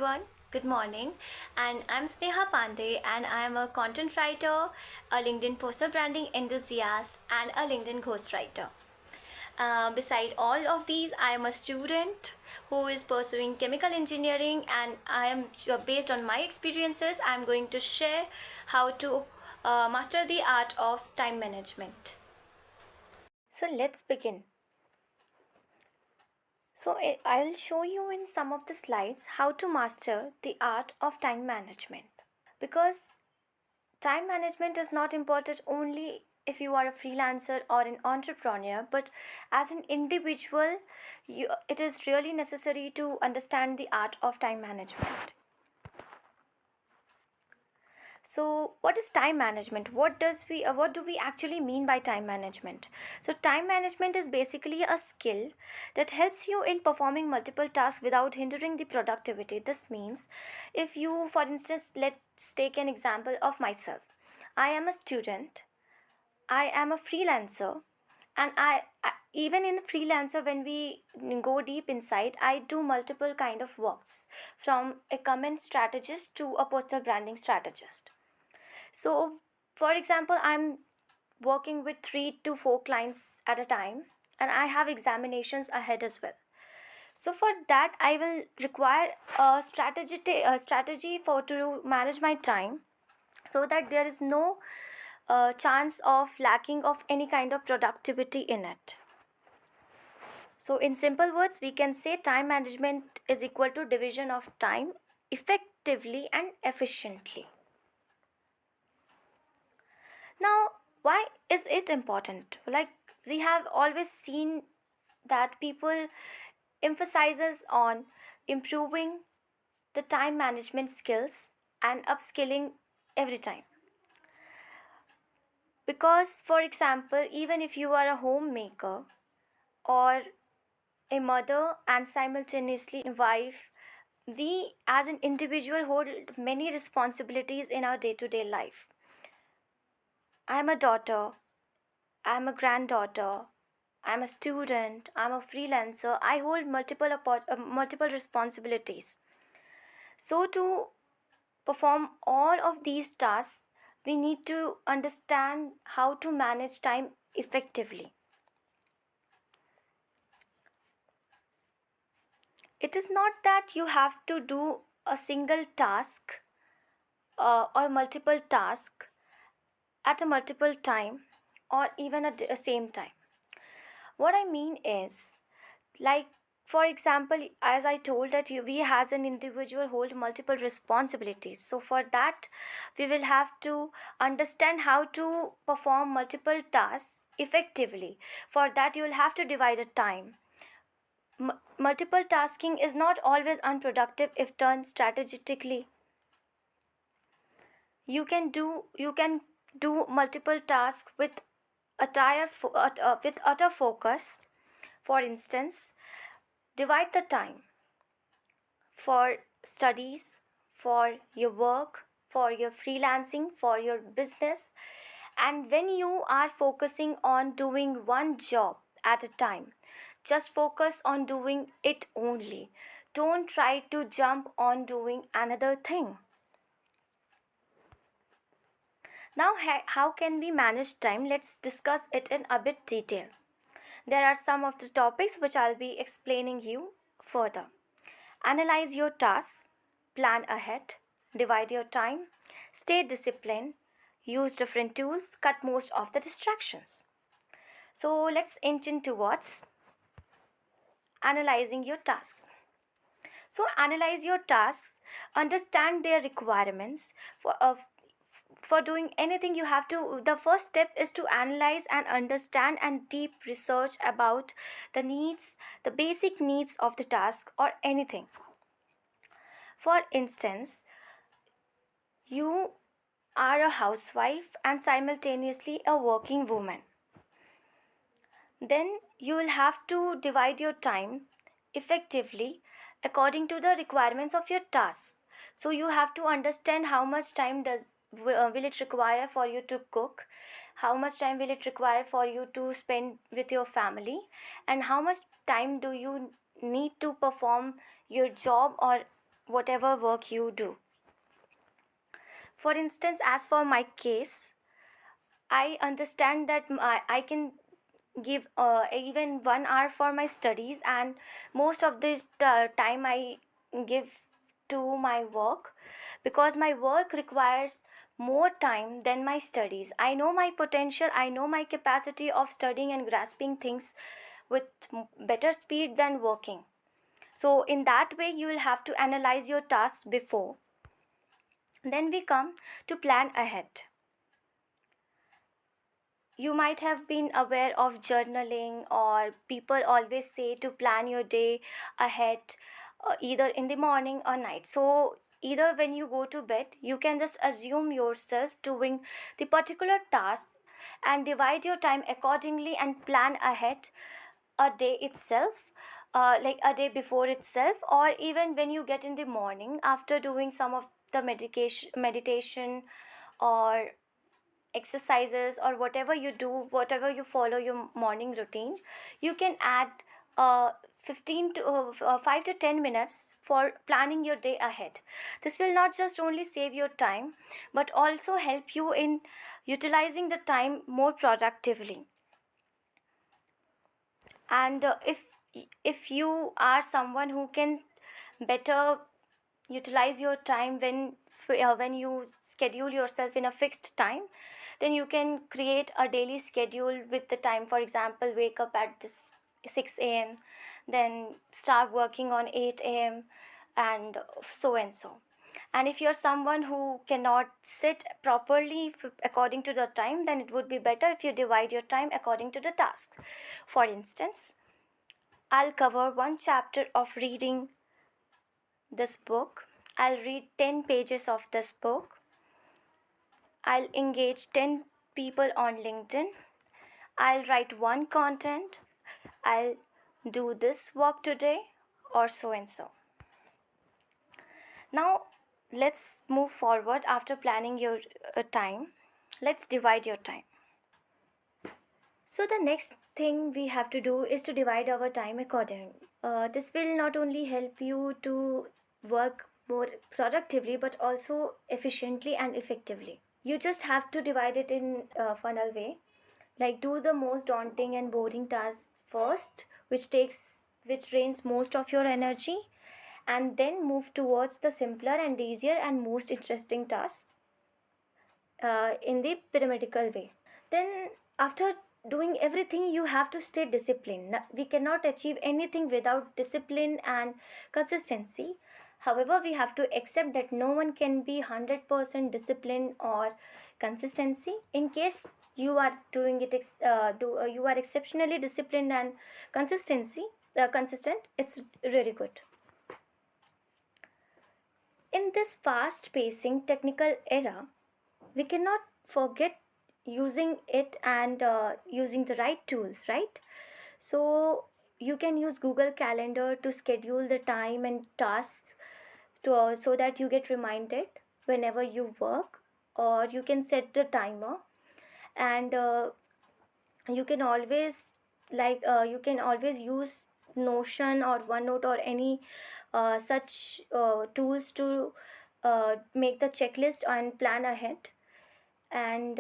everyone. Good morning. And I'm Sneha Pandey, and I am a content writer, a LinkedIn personal branding enthusiast, and a LinkedIn ghostwriter. Beside all of these, I am a student who is pursuing chemical engineering, and I am based on my experiences. I'm going to share how to master the art of time management. So let's begin. I'll show you in some of the slides how to master the art of time management. Because time management is not important only if you are a freelancer or an entrepreneur, but as an individual, it is really necessary to understand the art of time management. So, what is time management? What do we actually mean by time management? So, time management is basically a skill that helps you in performing multiple tasks without hindering the productivity. This means, if you, for instance, let's take an example of myself. I am a student. I am a freelancer, and even in freelancer, when we go deep inside, I do multiple kind of works, from a comment strategist to a personal branding strategist. So, for example, I'm working with 3 to 4 clients at a time, and I have examinations ahead as well. So, for that, I will require a strategy for to manage my time, so that there is no chance of lacking of any kind of productivity in it. So, in simple words, we can say time management is equal to division of time effectively and efficiently. Now, why is it important? Like, we have always seen that people emphasizes on improving the time management skills and upskilling every time. Because, for example, even if you are a homemaker or a mother and simultaneously a wife, we as an individual hold many responsibilities in our day to day life. I am a daughter, I'm a granddaughter, I'm a student, I'm a freelancer. I hold multiple responsibilities. So to perform all of these tasks, we need to understand how to manage time effectively. It is not that you have to do a single task or multiple tasks at a multiple time or even at the same time. What I mean is, like, for example, as I told that we as an individual hold multiple responsibilities. So for that, we will have to understand how to perform multiple tasks effectively. For that, you will have to divide a time. Multiple tasking is not always unproductive if done strategically. You can do multiple tasks with with utter focus. For instance, divide the time for studies, for your work, for your freelancing, for your business. And when you are focusing on doing one job at a time, just focus on doing it only. Don't try to jump on doing another thing. Now, how can we manage time? Let's discuss it in a bit detail. There are some of the topics which I'll be explaining you further. Analyze your tasks, plan ahead, divide your time, stay disciplined, use different tools, cut most of the distractions. So let's inch in towards analyzing your tasks. So analyze your tasks, understand their requirements. For doing anything, you have to, the first step is to analyze and understand and deep research about the needs, the basic needs of the task or anything. For instance, you are a housewife and simultaneously a working woman. Then you will have to divide your time effectively according to the requirements of your task. So you have to understand how much time will it require for you to cook, how much time will it require for you to spend with your family, and how much time do you need to perform your job or whatever work you do. For instance, as for my case, I understand that I can give even 1 hour for my studies, and most of this time I give to my work, because my work requires more time than my studies. I know my potential, I know my capacity of studying and grasping things with better speed than working. So, in that way, you will have to analyze your tasks before. Then we come to plan ahead. You might have been aware of journaling, or people always say to plan your day ahead, either in the morning or night. So, either when you go to bed, you can just assume yourself doing the particular task and divide your time accordingly and plan ahead a day itself, like a day before itself, or even when you get in the morning after doing some of the meditation or exercises, or whatever you do, whatever you follow your morning routine, you can add 15 to 5 to 10 minutes for planning your day ahead. This will not just only save your time, but also help you in utilizing the time more productively. And if you are someone who can better utilize your time when you schedule yourself in a fixed time, then you can create a daily schedule with the time. For example, wake up at this 6 a.m., then start working on 8 a.m., and so and so. And if you're someone who cannot sit properly according to the time, then it would be better if you divide your time according to the tasks. For instance, I'll cover one chapter of reading this book. I'll read 10 pages of this book. I'll engage 10 people on LinkedIn. I'll write one content. I'll do this work today, or so and so. Now, let's move forward after planning your time. Let's divide your time. So, the next thing we have to do is to divide our time accordingly. This will not only help you to work more productively, but also efficiently and effectively. You just have to divide it in a funnel way, like do the most daunting and boring tasks first, which drains most of your energy, and then move towards the simpler and easier and most interesting tasks in the pyramidal way. Then, after doing everything, you have to stay disciplined. We cannot achieve anything without discipline and consistency. However, we have to accept that no one can be 100% disciplined or consistency. In case you are doing it, you are exceptionally disciplined and consistent, it's really good. In this fast pacing technical era, we cannot forget using it and using the right tools, right? So you can use Google Calendar to schedule the time and tasks so that you get reminded whenever you work, or you can set the timer. And you can always use Notion or OneNote or any such tools to make the checklist and plan ahead. And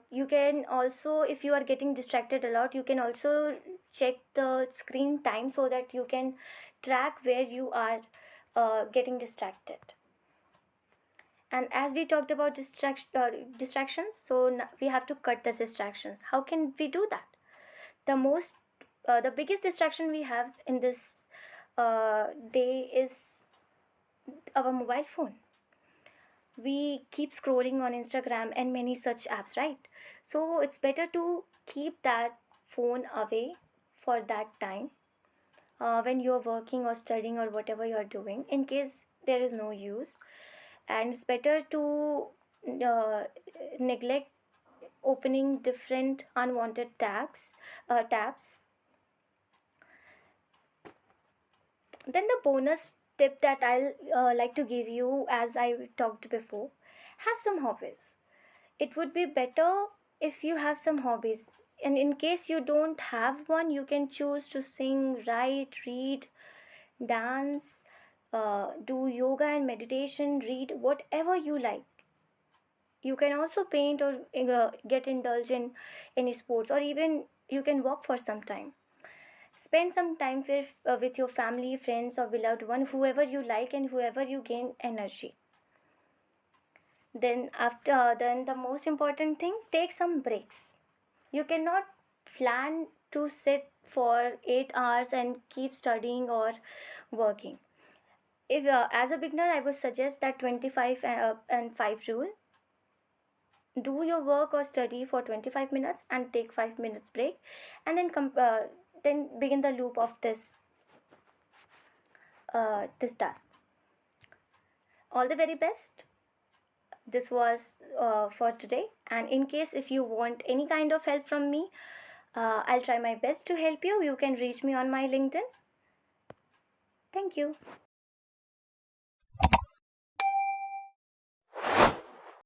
you can also, if you are getting distracted a lot, you can also check the screen time so that you can track where you are getting distracted. And as we talked about distractions, so we have to cut the distractions. How can we do that? The biggest distraction we have in this day is our mobile phone. We keep scrolling on Instagram and many such apps, right? So it's better to keep that phone away for that time when you're working or studying or whatever you're doing, in case there is no use. And it's better to neglect opening different unwanted tabs. Then the bonus tip that I'll like to give you, as I talked before, have some hobbies. It would be better if you have some hobbies. And in case you don't have one, you can choose to sing, write, read, dance, do yoga and meditation, read whatever you like. You can also paint or get indulged in any sports, or even you can walk for some time. Spend some time with your family, friends, or beloved one, whoever you like and whoever you gain energy. Then the most important thing, take some breaks. You cannot plan to sit for 8 hours and keep studying or working. If as a beginner, I would suggest that 25 and 5 rule. Do your work or study for 25 minutes and take 5 minutes break, and then begin the loop of this task. All the very best. This was for today, and in case if you want any kind of help from me, I'll try my best to help you. You can reach me on my LinkedIn. Thank you.